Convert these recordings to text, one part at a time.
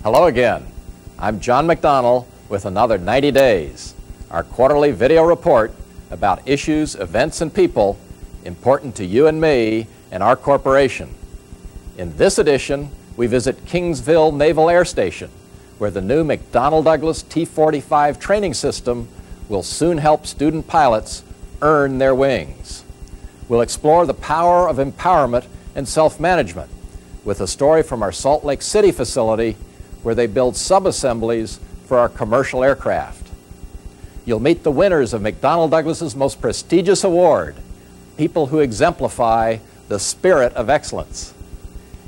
Hello again. I'm John McDonnell with another 90 Days, our quarterly video report about issues, events, and people important to you and me and our corporation. In this edition, we visit Kingsville Naval Air Station, where the new McDonnell Douglas T-45 training system will soon help student pilots earn their wings. We'll explore the power of empowerment and self-management with a story from our Salt Lake City facility where they build sub-assemblies for our commercial aircraft. You'll meet the winners of McDonnell Douglas's most prestigious award, people who exemplify the spirit of excellence.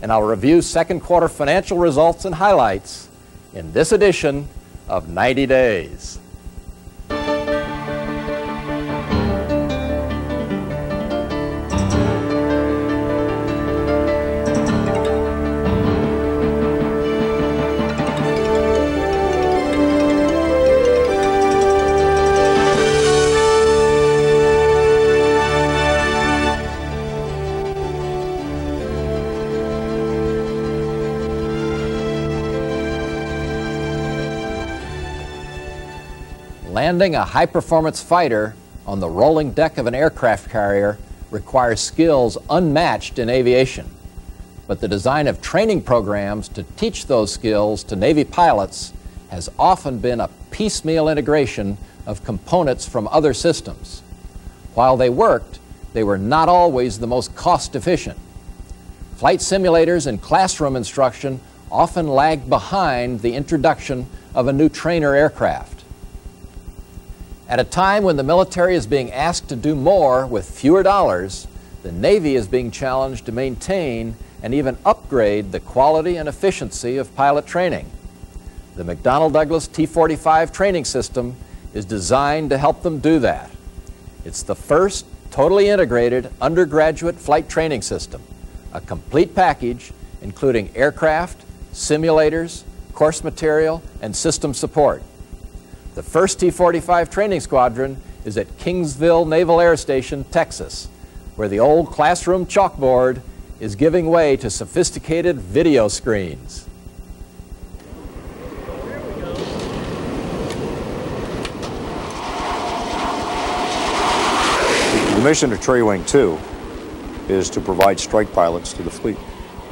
And I'll review second quarter financial results and highlights in this edition of 90 Days. Landing a high-performance fighter on the rolling deck of an aircraft carrier requires skills unmatched in aviation. But the design of training programs to teach those skills to Navy pilots has often been a piecemeal integration of components from other systems. While they worked, they were not always the most cost-efficient. Flight simulators and classroom instruction often lagged behind the introduction of a new trainer aircraft. At a time when the military is being asked to do more with fewer dollars, the Navy is being challenged to maintain and even upgrade the quality and efficiency of pilot training. The McDonnell Douglas T-45 training system is designed to help them do that. It's the first totally integrated undergraduate flight training system, a complete package including aircraft, simulators, course material, and system support. The first T-45 training squadron is at Kingsville Naval Air Station, Texas, where the old classroom chalkboard is giving way to sophisticated video screens. The mission of Trade Wing 2 is to provide strike pilots to the fleet,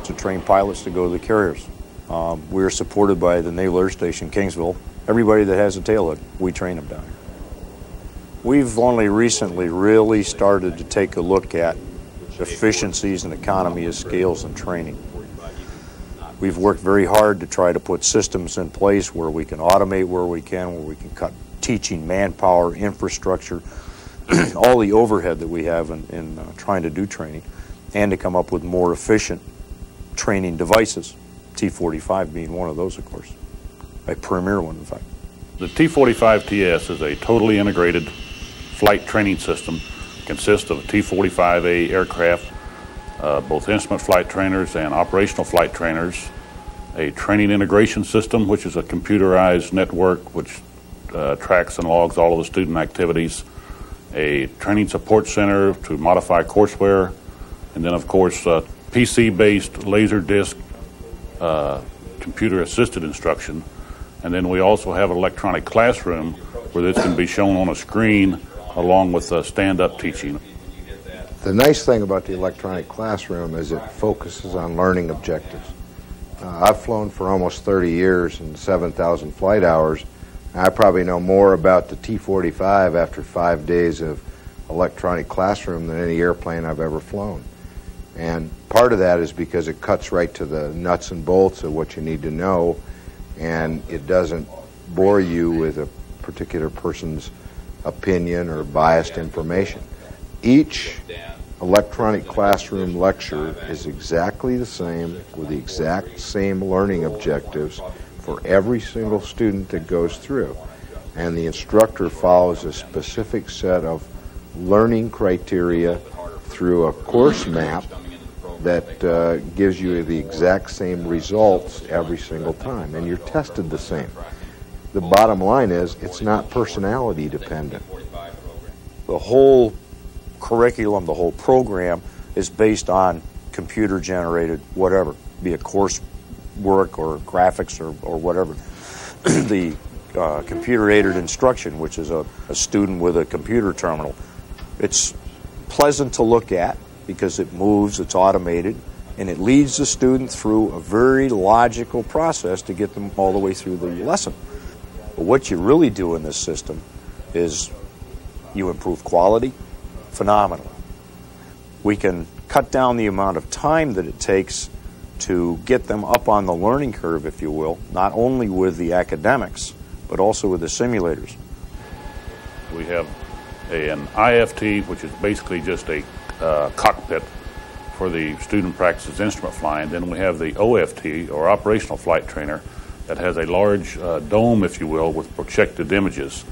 to train pilots to go to the carriers. We're supported by the Naval Air Station, Kingsville. Everybody that has a tailhook, we train them down here. We've only recently really started to take a look at efficiencies and economy of scales and training. We've worked very hard to try to put systems in place where we can automate where we can cut teaching, manpower, infrastructure, all the overhead that we have in trying to do training, and to come up with more efficient training devices, T-45 being one of those, of course. A premier one, in fact. The T-45TS is a totally integrated flight training system. It consists of a T-45A aircraft, both instrument flight trainers and operational flight trainers, a training integration system, which is a computerized network which tracks and logs all of the student activities, a training support center to modify courseware, and then, of course, PC-based laser disc computer-assisted instruction. And then we also have an electronic classroom where this can be shown on a screen along with stand-up teaching. The nice thing about the electronic classroom is it focuses on learning objectives. I've flown for almost 30 years and 7,000 flight hours. I probably know more about the T-45 after 5 days of electronic classroom than any airplane I've ever flown. And part of that is because it cuts right to the nuts and bolts of what you need to know, and it doesn't bore you with a particular person's opinion or biased information. Each electronic classroom lecture is exactly the same with the exact same learning objectives for every single student that goes through. And the instructor follows a specific set of learning criteria through a course map that gives you the exact same results every single time, and you're tested the same. The bottom line is it's not personality dependent. The whole curriculum, the whole program is based on computer-generated whatever, be it course work or graphics or whatever. The computer-aided instruction, which is a student with a computer terminal. It's pleasant to look at because it moves, it's automated, and it leads the student through a very logical process to get them all the way through the lesson. But what you really do in this system is you improve quality phenomenally. We can cut down the amount of time that it takes to get them up on the learning curve, if you will, not only with the academics, but also with the simulators. We have an IFT, which is basically just a cockpit for the student practices instrument flying. Then we have the OFT, or Operational Flight Trainer, that has a large dome, if you will, with projected images.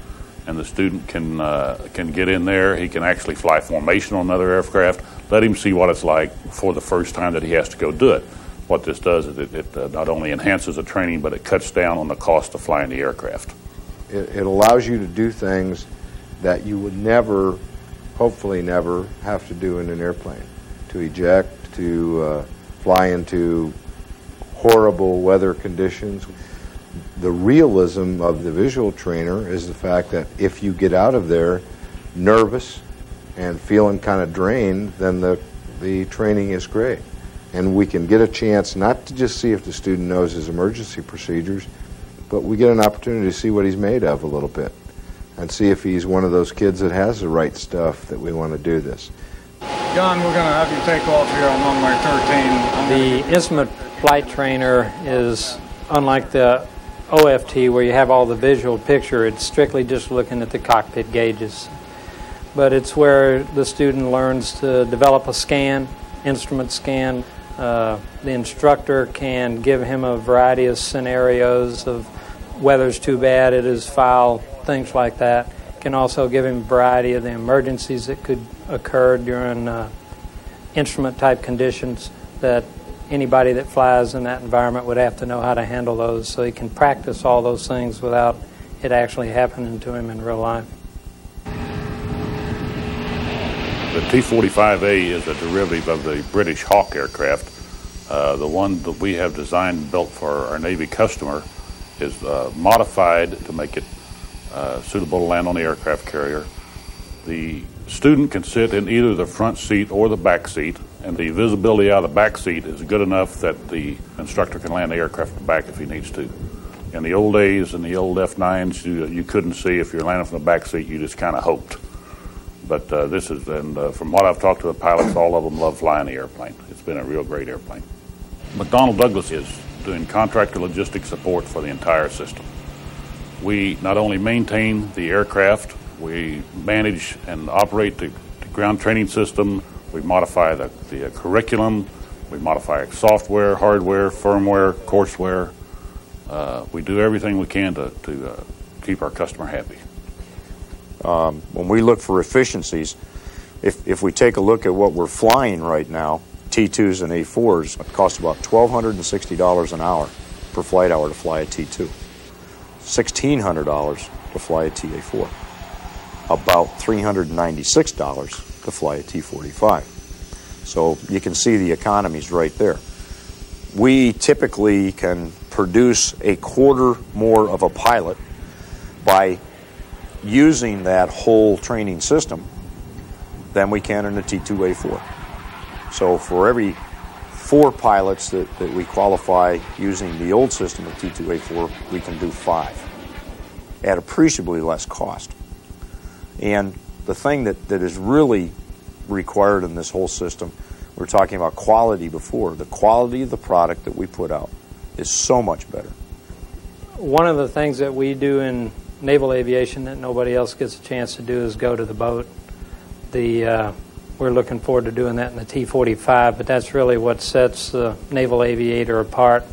And the student can get in there. He can actually fly formation on another aircraft, let him see what it's like for the first time that he has to go do it. What this does is it not only enhances the training, but it cuts down on the cost of flying the aircraft. It allows you to do things that you would never, hopefully never, have to do in an airplane. To eject, to fly into horrible weather conditions. The realism of the visual trainer is the fact that if you get out of there nervous and feeling kind of drained, then the training is great. And we can get a chance not to just see if the student knows his emergency procedures, but we get an opportunity to see what he's made of a little bit and see if he's one of those kids that has the right stuff that we want to do this. John, we're going to have you take off here on runway 13. The instrument flight trainer is unlike the OFT where you have all the visual picture. It's strictly just looking at the cockpit gauges. But it's where the student learns to develop a scan, instrument scan. The instructor can give him a variety of scenarios of weather's too bad, it is foul, things like that. Can also give him a variety of the emergencies that could occur during instrument type conditions that anybody that flies in that environment would have to know how to handle those, so he can practice all those things without it actually happening to him in real life. The T-45A is a derivative of the British Hawk aircraft. The one that we have designed and built for our Navy customer is modified to make it suitable to land on the aircraft carrier. The student can sit in either the front seat or the back seat, and the visibility out of the back seat is good enough that the instructor can land the aircraft in the back if he needs to. In the old days, in the old F-9s, you couldn't see if you're landing from the back seat, you just kind of hoped. But this is, and from what I've talked to the pilots, all of them love flying the airplane. It's been a real great airplane. McDonnell Douglas is doing contractor logistics support for the entire system. We not only maintain the aircraft, we manage and operate the ground training system, we modify the curriculum, we modify software, hardware, firmware, courseware. We do everything we can to keep our customer happy. When we look for efficiencies, if we take a look at what we're flying right now, T2s and A4s, it costs about $1,260 an hour per flight hour to fly a T2. $1,600 to fly a TA4. About $396 to fly a T45. So you can see the economies right there. We typically can produce a quarter more of a pilot by using that whole training system than we can in a T2A4. So for every 4 pilots that we qualify using the old system of T2A4, we can do 5 at appreciably less cost. And the thing that is really required in this whole system, we were talking about quality before. The quality of the product that we put out is so much better. One of the things that we do in naval aviation that nobody else gets a chance to do is go to the boat. We're looking forward to doing that in the T-45, but that's really what sets the naval aviator apart.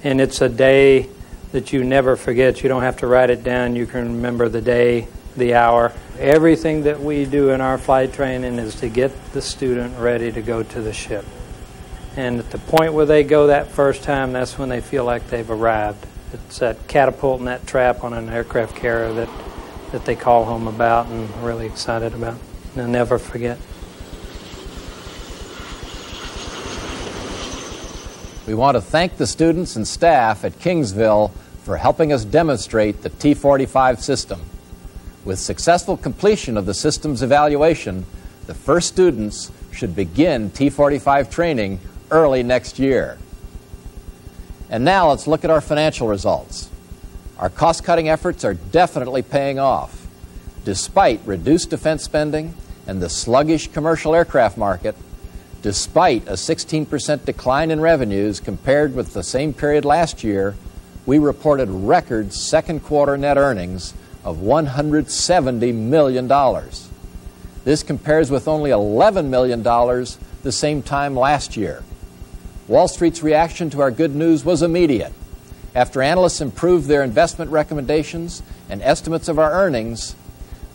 And it's a day that you never forget. You don't have to write it down. You can remember the day, the hour. Everything that we do in our flight training is to get the student ready to go to the ship. And at the point where they go that first time, that's when they feel like they've arrived. It's that catapult and that trap on an aircraft carrier that they call home about and are really excited about. And they'll never forget. We want to thank the students and staff at Kingsville for helping us demonstrate the T-45 system. With successful completion of the system's evaluation, the first students should begin T-45 training early next year. And now let's look at our financial results. Our cost-cutting efforts are definitely paying off. Despite reduced defense spending and the sluggish commercial aircraft market, despite a 16% decline in revenues compared with the same period last year, we reported record second quarter net earnings of $170 million. This compares with only $11 million the same time last year. Wall Street's reaction to our good news was immediate. After analysts improved their investment recommendations and estimates of our earnings,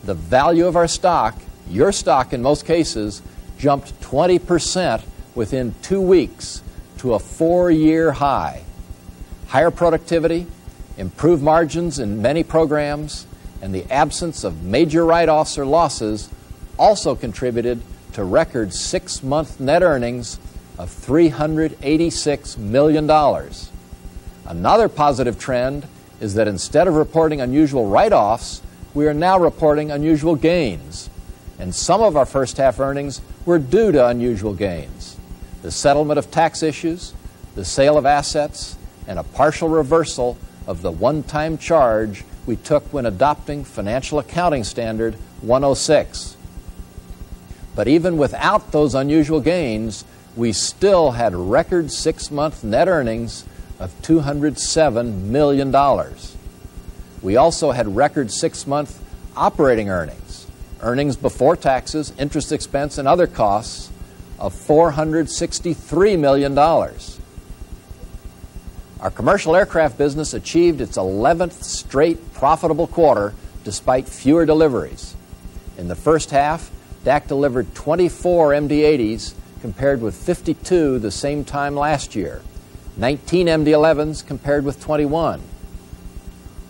the value of our stock, your stock in most cases, jumped 20% within 2 weeks to a 4-year high. Higher productivity, improved margins in many programs, and the absence of major write-offs or losses also contributed to record 6-month net earnings of $386 million. Another positive trend is that instead of reporting unusual write-offs, we are now reporting unusual gains. And some of our first half earnings were due to unusual gains. The settlement of tax issues, the sale of assets, and a partial reversal of the one-time charge we took when adopting Financial Accounting Standard 106. But even without those unusual gains, we still had record 6-month net earnings of $207 million. We also had record 6-month operating earnings, earnings before taxes, interest expense, and other costs of $463 million. Our commercial aircraft business achieved its 11th straight profitable quarter despite fewer deliveries. In the first half, DAC delivered 24 MD-80s compared with 52 the same time last year, 19 MD-11s compared with 21.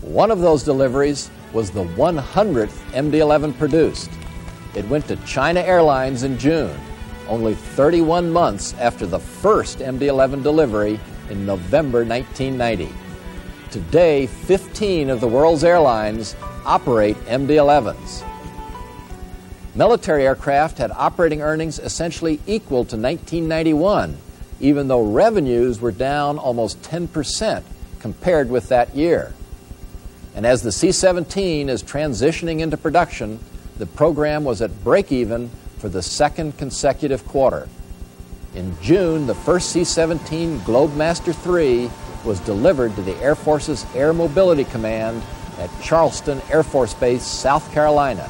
One of those deliveries was the 100th MD-11 produced. It went to China Airlines in June, only 31 months after the first MD-11 delivery in November 1990. Today, 15 of the world's airlines operate MD-11s. Military aircraft had operating earnings essentially equal to 1991, even though revenues were down almost 10% compared with that year. And as the C-17 is transitioning into production, the program was at break-even for the second consecutive quarter. In June, the first C-17 Globemaster III was delivered to the Air Force's Air Mobility Command at Charleston Air Force Base, South Carolina.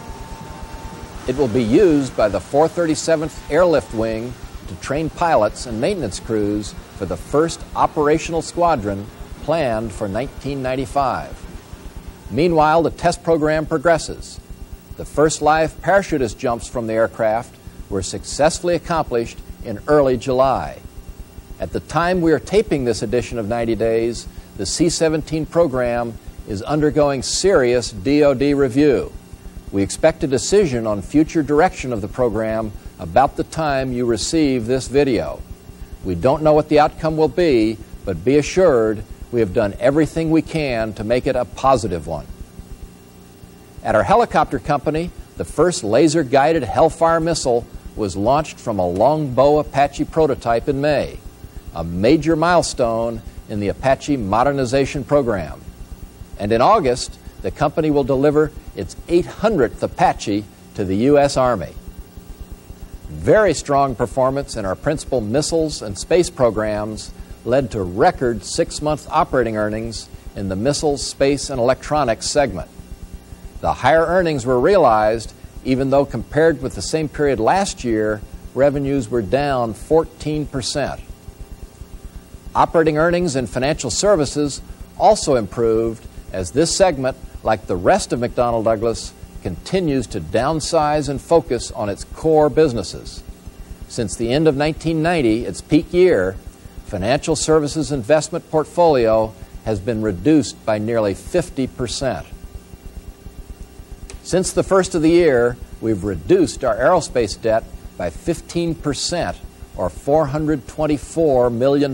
It will be used by the 437th Airlift Wing to train pilots and maintenance crews for the first operational squadron planned for 1995. Meanwhile, the test program progresses. The first live parachutist jumps from the aircraft were successfully accomplished in early July. At the time we are taping this edition of 90 Days, the C-17 program is undergoing serious DoD review. We expect a decision on future direction of the program about the time you receive this video. We don't know what the outcome will be, but be assured we have done everything we can to make it a positive one. At our helicopter company, the first laser-guided Hellfire missile was launched from a Longbow Apache prototype in May, a major milestone in the Apache modernization program. And in August, the company will deliver its 800th Apache to the U.S. Army. Very strong performance in our principal missiles and space programs led to record 6-month operating earnings in the missiles, space, and electronics segment. The higher earnings were realized even though compared with the same period last year, revenues were down 14%. Operating earnings in financial services also improved as this segment, like the rest of McDonnell Douglas, continues to downsize and focus on its core businesses. Since the end of 1990, its peak year, financial services investment portfolio has been reduced by nearly 50%. Since the first of the year, we've reduced our aerospace debt by 15%, or $424 million.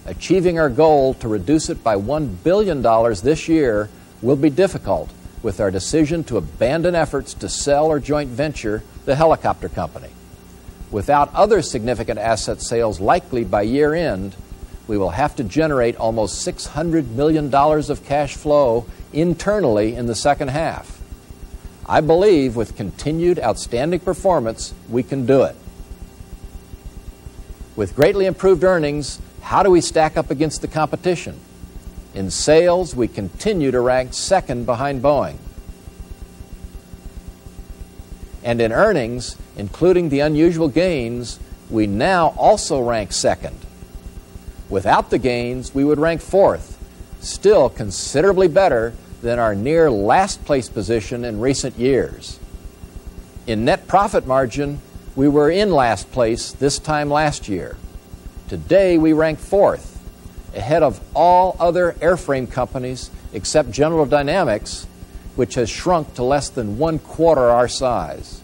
achieving our goal to reduce it by $1 billion this year will be difficult with our decision to abandon efforts to sell or joint venture the helicopter company. Without other significant asset sales likely by year end, we will have to generate almost $600 million of cash flow internally in the second half. I believe with continued outstanding performance, we can do it. With greatly improved earnings, how do we stack up against the competition? In sales, we continue to rank second behind Boeing. And in earnings, including the unusual gains, we now also rank second. Without the gains, we would rank fourth, still considerably better than our near last place position in recent years. In net profit margin, we were in last place this time last year. Today, we rank fourth, ahead of all other airframe companies except General Dynamics, which has shrunk to less than 1/4 our size.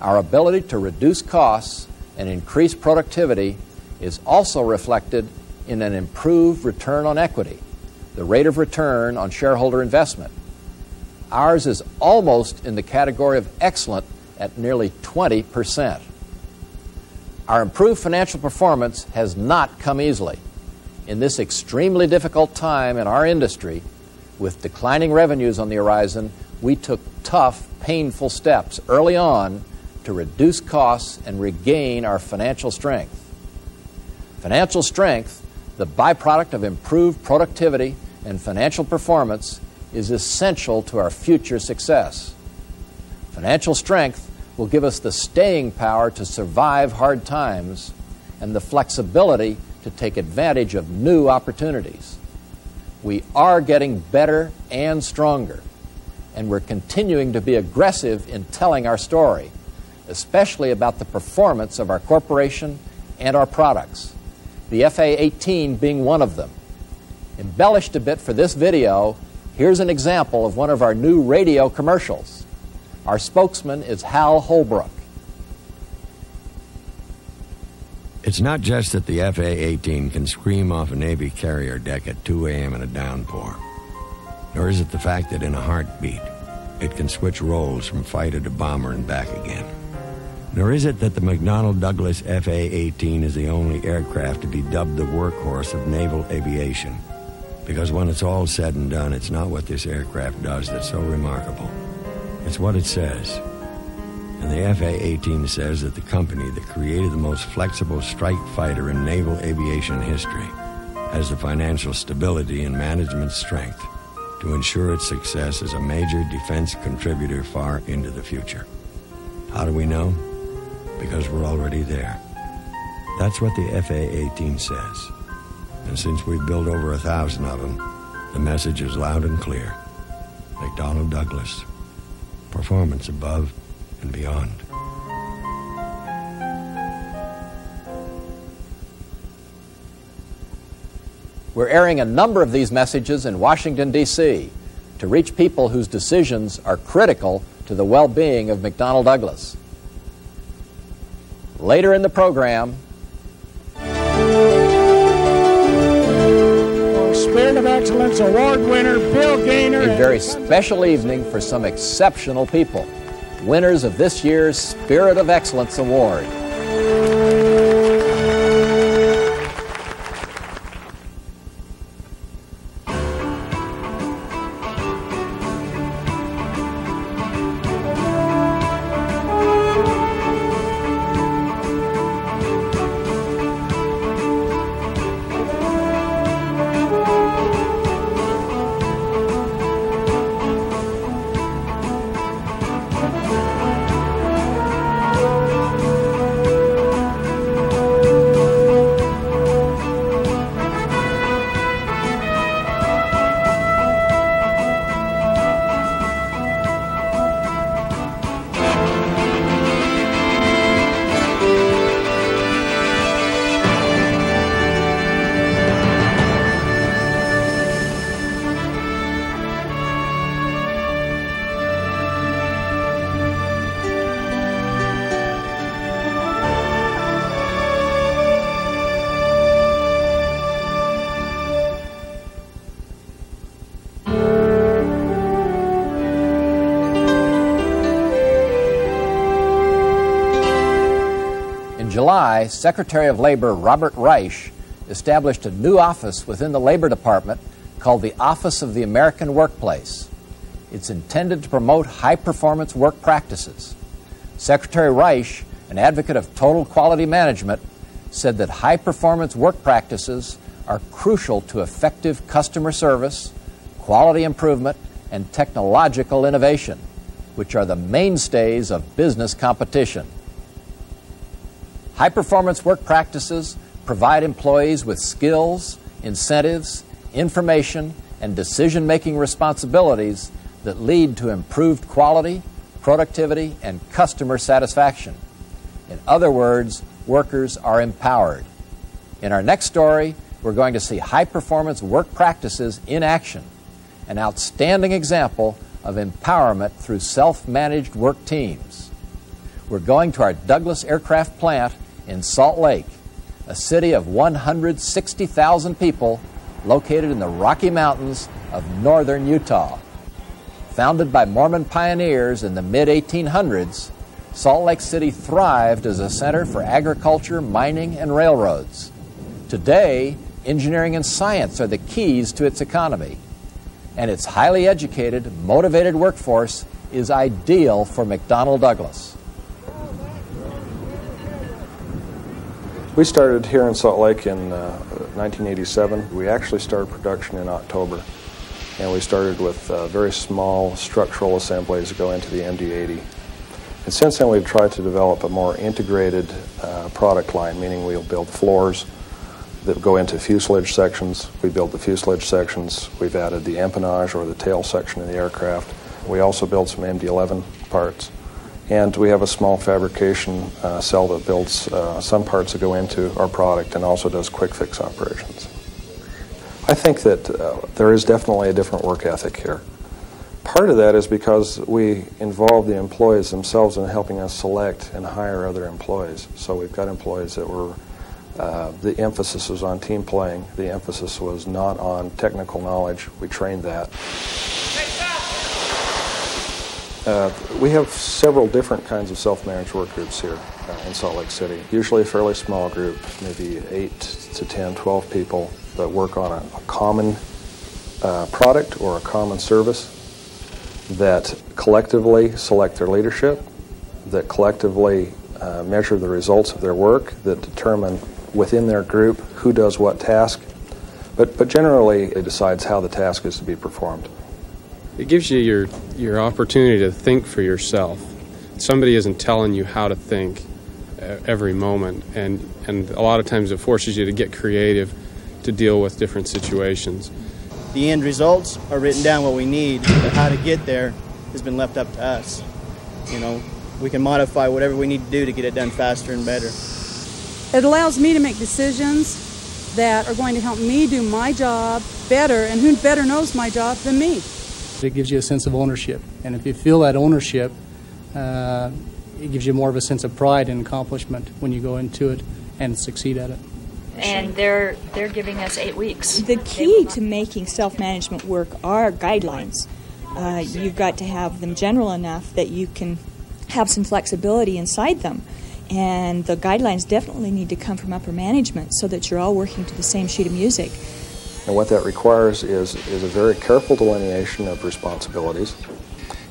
Our ability to reduce costs and increase productivity is also reflected in an improved return on equity, the rate of return on shareholder investment. Ours is almost in the category of excellent at nearly 20%. Our improved financial performance has not come easily. In this extremely difficult time in our industry, with declining revenues on the horizon, we took tough, painful steps early on to reduce costs and regain our financial strength. Financial strength, the byproduct of improved productivity and financial performance, is essential to our future success. Financial strength will give us the staying power to survive hard times and the flexibility to take advantage of new opportunities. We are getting better and stronger, and we're continuing to be aggressive in telling our story, especially about the performance of our corporation and our products, the FA-18 being one of them. Embellished a bit for this video, here's an example of one of our new radio commercials. Our spokesman is Hal Holbrook. It's not just that the FA-18 can scream off a Navy carrier deck at 2 a.m. in a downpour, nor is it the fact that in a heartbeat it can switch roles from fighter to bomber and back again. Nor is it that the McDonnell Douglas FA-18 is the only aircraft to be dubbed the workhorse of naval aviation, because when it's all said and done, it's not what this aircraft does that's so remarkable. It's what it says. And the FA-18 says that the company that created the most flexible strike fighter in naval aviation history has the financial stability and management strength to ensure its success as a major defense contributor far into the future. How do we know? Because we're already there. That's what the FA-18 says. And since we've built over 1,000 of them, the message is loud and clear. McDonnell Douglas. Performance above and beyond. We're airing a number of these messages in Washington, D.C. to reach people whose decisions are critical to the well-being of McDonnell Douglas. Later in the program, Spirit of Excellence Award winner Bill Gaynor. A very special evening for some exceptional people, winners of this year's Spirit of Excellence Award. July, Secretary of Labor Robert Reich established a new office within the Labor Department called the Office of the American Workplace. It's intended to promote high-performance work practices. Secretary Reich, an advocate of total quality management, said that high-performance work practices are crucial to effective customer service, quality improvement, and technological innovation, which are the mainstays of business competition. High-performance work practices provide employees with skills, incentives, information, and decision-making responsibilities that lead to improved quality, productivity, and customer satisfaction. In other words, workers are empowered. In our next story, we're going to see high-performance work practices in action, an outstanding example of empowerment through self-managed work teams. We're going to our Douglas Aircraft Plant in Salt Lake, a city of 160,000 people located in the Rocky Mountains of northern Utah. Founded by Mormon pioneers in the mid-1800s, Salt Lake City thrived as a center for agriculture, mining, and railroads. Today, engineering and science are the keys to its economy, and its highly educated, motivated workforce is ideal for McDonnell Douglas. We started here in Salt Lake in 1987. We actually started production in October, and we started with very small structural assemblies that go into the MD-80. And since then, we've tried to develop a more integrated product line, meaning we'll build floors that go into fuselage sections. We build the fuselage sections. We've added the empennage, or the tail section of the aircraft. We also build some MD-11 parts. And we have a small fabrication cell that builds some parts that go into our product and also does quick fix operations. I think that there is definitely a different work ethic here. Part of that is because we involve the employees themselves in helping us select and hire other employees. So we've got employees that were, the emphasis was on team playing. The emphasis was not on technical knowledge. We trained that. We have several different kinds of self-managed work groups here in Salt Lake City. Usually a fairly small group, maybe 8 to 10, 12 people that work on a common product or a common service, that collectively select their leadership, that collectively measure the results of their work, that determine within their group who does what task, but generally it decides how the task is to be performed. It gives you your opportunity to think for yourself. Somebody isn't telling you how to think every moment, and a lot of times it forces you to get creative to deal with different situations. The end results are written down what we need, but how to get there has been left up to us. You know, we can modify whatever we need to do to get it done faster and better. It allows me to make decisions that are going to help me do my job better, and who better knows my job than me? It gives you a sense of ownership, and if you feel that ownership, it gives you more of a sense of pride and accomplishment when you go into it and succeed at it. And they're giving us 8 weeks. The key to making self-management work are guidelines. You've got to have them general enough that you can have some flexibility inside them. And the guidelines definitely need to come from upper management so that you're all working to the same sheet of music. And what that requires is a very careful delineation of responsibilities,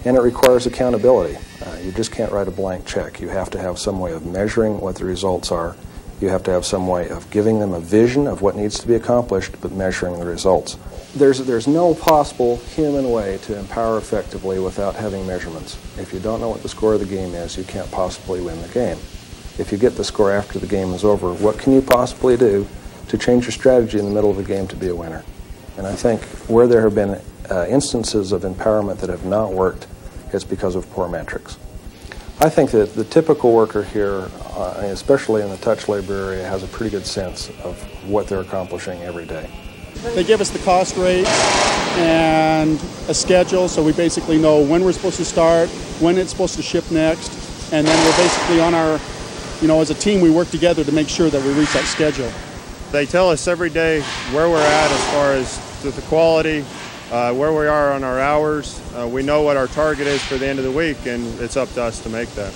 and it requires accountability. You just can't write a blank check. You have to have some way of measuring what the results are. You have to have some way of giving them a vision of what needs to be accomplished, but measuring the results. There's no possible human way to empower effectively without having measurements. If you don't know what the score of the game is, you can't possibly win the game. If you get the score after the game is over, what can you possibly do to change your strategy in the middle of the game to be a winner? And I think where there have been instances of empowerment that have not worked, it's because of poor metrics. I think that the typical worker here, especially in the touch labor area, has a pretty good sense of what they're accomplishing every day. They give us the cost rate and a schedule, so we basically know when we're supposed to start, when it's supposed to ship next, and then we're basically on our, as a team, we work together to make sure that we reach that schedule. They tell us every day where we're at as far as the quality, where we are on our hours. We know what our target is for the end of the week, and it's up to us to make that.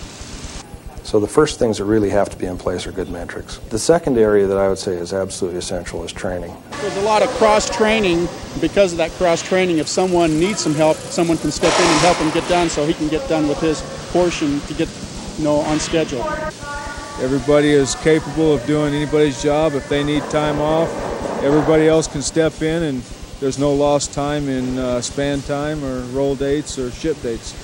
So the first things that really have to be in place are good metrics. The second area that I would say is absolutely essential is training. There's a lot of cross-training. Because of that cross-training, if someone needs some help, someone can step in and help him get done so he can get done with his portion to get, on schedule. Everybody is capable of doing anybody's job. If they need time off, everybody else can step in, and there's no lost time in span time or roll dates or ship dates.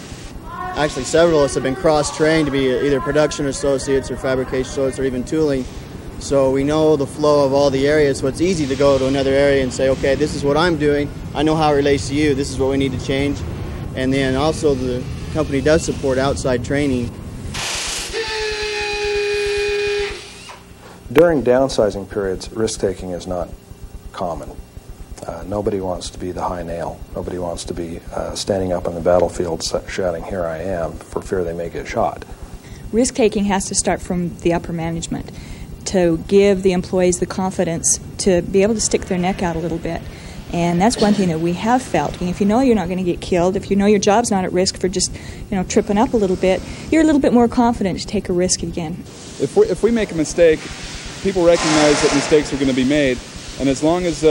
Actually, several of us have been cross-trained to be either production associates or fabrication associates or even tooling. So we know the flow of all the areas, so it's easy to go to another area and say, okay, this is what I'm doing. I know how it relates to you. This is what we need to change. And then also the company does support outside training. During downsizing periods, risk-taking is not common. Nobody wants to be the high nail. Nobody wants to be standing up on the battlefield shouting, "Here I am," for fear they may get shot. Risk-taking has to start from the upper management to give the employees the confidence to be able to stick their neck out a little bit. And that's one thing that we have felt. If you know you're not going to get killed, if you know your job's not at risk for just tripping up a little bit, you're a little bit more confident to take a risk again. If we make a mistake, people recognize that mistakes are going to be made, and as long as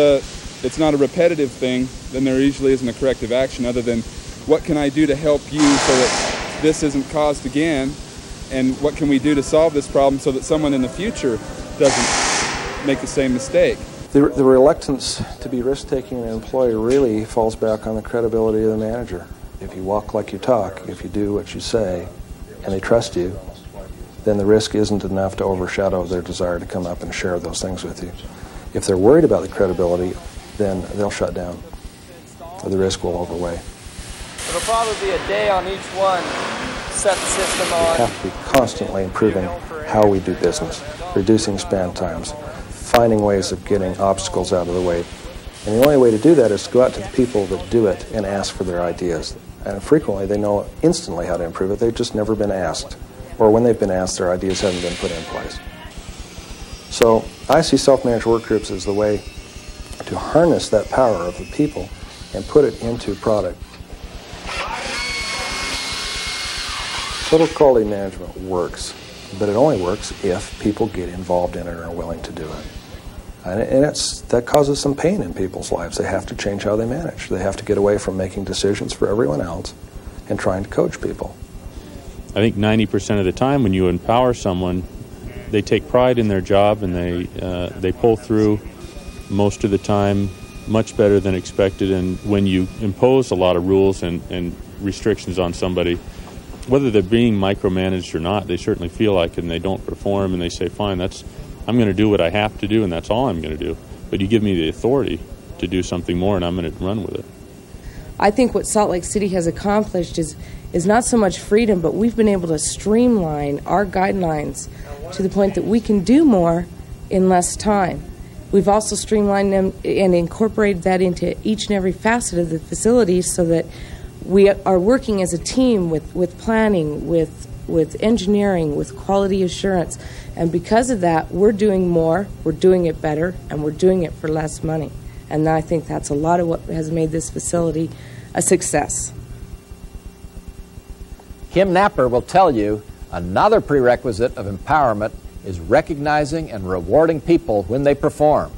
it's not a repetitive thing, then there usually isn't a corrective action other than what can I do to help you so that this isn't caused again, and what can we do to solve this problem so that someone in the future doesn't make the same mistake. The reluctance to be risk-taking in an employee really falls back on the credibility of the manager. If you walk like you talk, if you do what you say, and they trust you, then the risk isn't enough to overshadow their desire to come up and share those things with you. If they're worried about the credibility, then they'll shut down, or the risk will overweigh. It'll probably be a day on each one, set the system on. We have to be constantly improving how we do business, reducing span times, finding ways of getting obstacles out of the way. And the only way to do that is to go out to the people that do it and ask for their ideas. And frequently they know instantly how to improve it, they've just never been asked. Or when they've been asked, their ideas haven't been put in place. So I see self-managed work groups as the way to harness that power of the people and put it into product. Total quality management works, but it only works if people get involved in it and are willing to do it. And that causes some pain in people's lives. They have to change how they manage. They have to get away from making decisions for everyone else and trying to coach people. I think 90% of the time when you empower someone, they take pride in their job and they pull through most of the time much better than expected. And when you impose a lot of rules and restrictions on somebody, whether they're being micromanaged or not, they certainly feel like it and they don't perform and they say, fine, I'm going to do what I have to do and that's all I'm going to do. But you give me the authority to do something more and I'm going to run with it. I think what Salt Lake City has accomplished is not so much freedom, but we've been able to streamline our guidelines to the point that we can do more in less time. We've also streamlined them and incorporated that into each and every facet of the facility so that we are working as a team with planning, with engineering, with quality assurance. And because of that, we're doing more, we're doing it better, and we're doing it for less money. And I think that's a lot of what has made this facility a success. Kim Napper will tell you another prerequisite of empowerment is recognizing and rewarding people when they perform.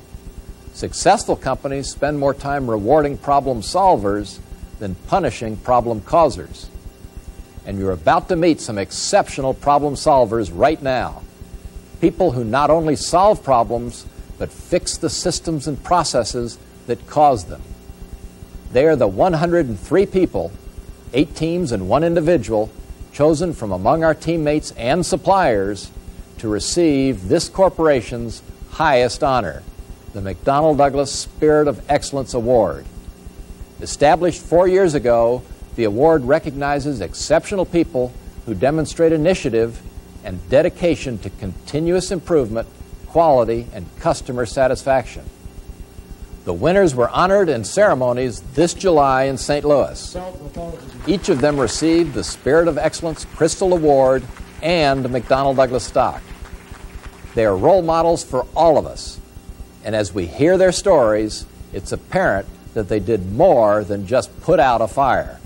Successful companies spend more time rewarding problem solvers than punishing problem causers. And you're about to meet some exceptional problem solvers right now. People who not only solve problems, but fix the systems and processes that cause them. They are the 103 people, 8 teams and 1 individual, chosen from among our teammates and suppliers to receive this corporation's highest honor, the McDonnell Douglas Spirit of Excellence Award. Established 4 years ago, the award recognizes exceptional people who demonstrate initiative and dedication to continuous improvement, quality, and customer satisfaction. The winners were honored in ceremonies this July in St. Louis. Each of them received the Spirit of Excellence Crystal Award and the McDonnell Douglas stock. They are role models for all of us. And as we hear their stories, it's apparent that they did more than just put out a fire.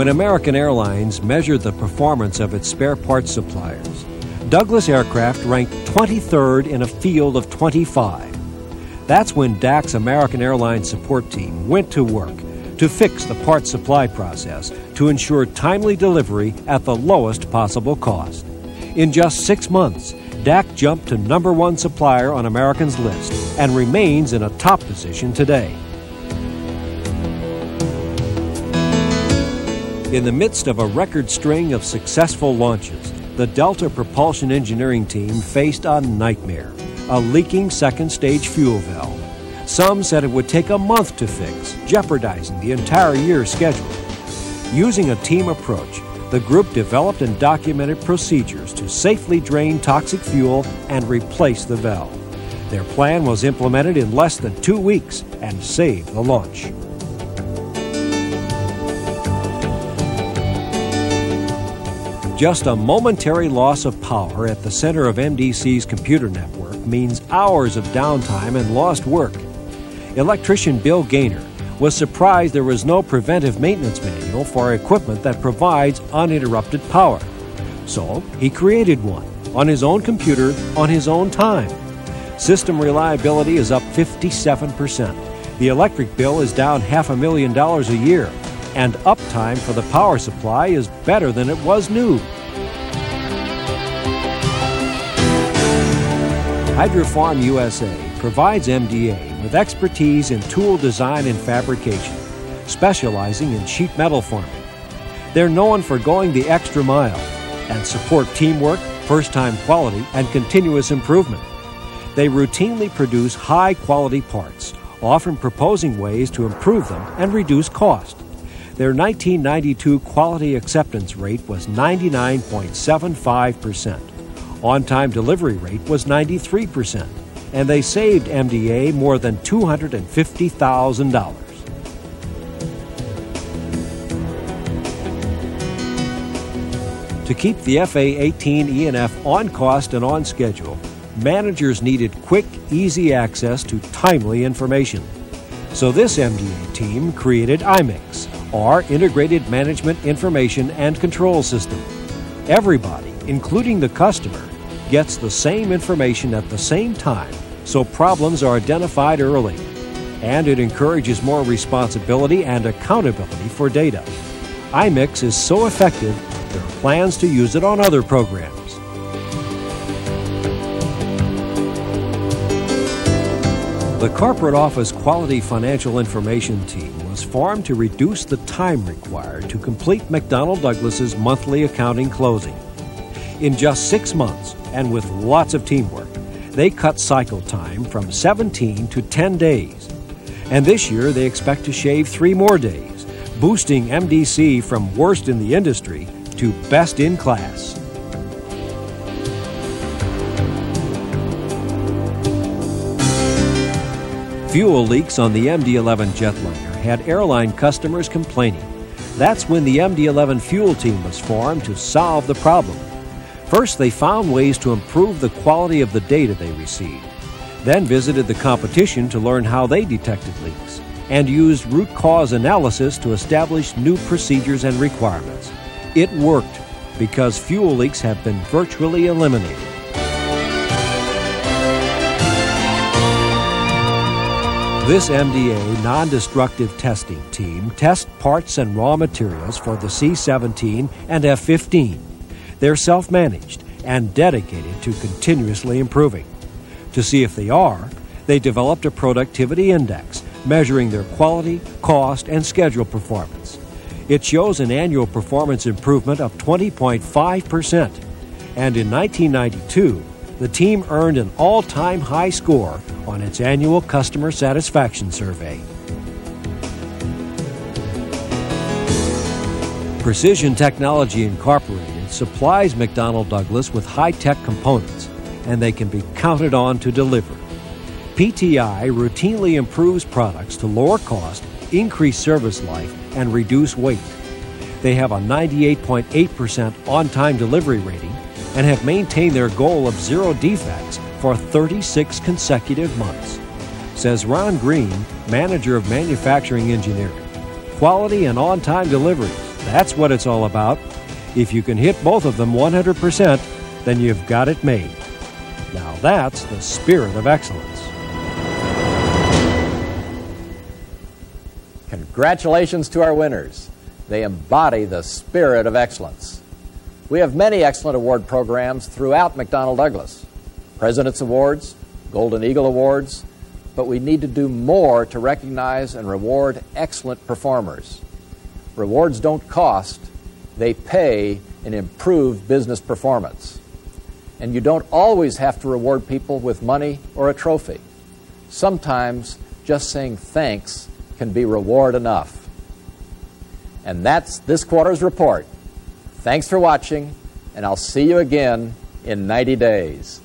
when American Airlines measured the performance of its spare parts suppliers, Douglas Aircraft ranked 23rd in a field of 25. That's when DAC's American Airlines support team went to work to fix the parts supply process to ensure timely delivery at the lowest possible cost. In just 6 months, DAC jumped to #1 supplier on American's list and remains in a top position today. In the midst of a record string of successful launches, the Delta Propulsion Engineering team faced a nightmare, a leaking second-stage fuel valve. Some said it would take a month to fix, jeopardizing the entire year's schedule. Using a team approach, the group developed and documented procedures to safely drain toxic fuel and replace the valve. Their plan was implemented in less than 2 weeks and saved the launch. Just a momentary loss of power at the center of MDC's computer network means hours of downtime and lost work. Electrician Bill Gaynor was surprised there was no preventive maintenance manual for equipment that provides uninterrupted power. So he created one on his own computer on his own time. System reliability is up 57%. The electric bill is down $500,000 a year, and uptime for the power supply is better than it was new. Hydrofarm USA provides MDA with expertise in tool design and fabrication, specializing in sheet metal forming. They're known for going the extra mile and support teamwork, first-time quality, and continuous improvement. They routinely produce high-quality parts, often proposing ways to improve them and reduce cost. Their 1992 quality acceptance rate was 99.75%. On-time delivery rate was 93%, and they saved MDA more than $250,000. To keep the FA-18 E&F on cost and on schedule, managers needed quick, easy access to timely information. So this MDA team created IMIX, or Integrated Management Information and Control System. Everybody, including the customer, gets the same information at the same time, so problems are identified early. And it encourages more responsibility and accountability for data. IMIX is so effective, there are plans to use it on other programs. The Corporate Office Quality Financial Information Team was formed to reduce the time required to complete McDonnell Douglas's monthly accounting closing. In just 6 months, and with lots of teamwork, they cut cycle time from 17 to 10 days. And this year, they expect to shave 3 more days, boosting MDC from worst in the industry to best in class. Fuel leaks on the MD-11 jetliner had airline customers complaining. That's when the MD-11 fuel team was formed to solve the problem. First, they found ways to improve the quality of the data they received, then visited the competition to learn how they detected leaks, and used root cause analysis to establish new procedures and requirements. It worked because fuel leaks have been virtually eliminated. This MDA non-destructive testing team tests parts and raw materials for the C-17 and F-15. They're self-managed and dedicated to continuously improving. To see if they are, they developed a productivity index measuring their quality, cost, and schedule performance. It shows an annual performance improvement of 20.5%. And in 1992, the team earned an all-time high score on its annual customer satisfaction survey. Precision Technology Incorporated supplies McDonnell Douglas with high-tech components, and they can be counted on to deliver. PTI routinely improves products to lower cost, increase service life, and reduce weight. They have a 98.8% on-time delivery rating and have maintained their goal of 0 defects for 36 consecutive months. Says Ron Green, Manager of Manufacturing Engineering. Quality and on-time deliveries That's what it's all about. If you can hit both of them 100%, then you've got it made. Now that's the spirit of excellence. Congratulations to our winners. They embody the spirit of excellence. We have many excellent award programs throughout McDonnell Douglas. President's Awards, Golden Eagle Awards, but we need to do more to recognize and reward excellent performers. Rewards don't cost, they pay in improved business performance. And you don't always have to reward people with money or a trophy. Sometimes just saying thanks can be reward enough. And that's this quarter's report. Thanks for watching, and I'll see you again in 90 days.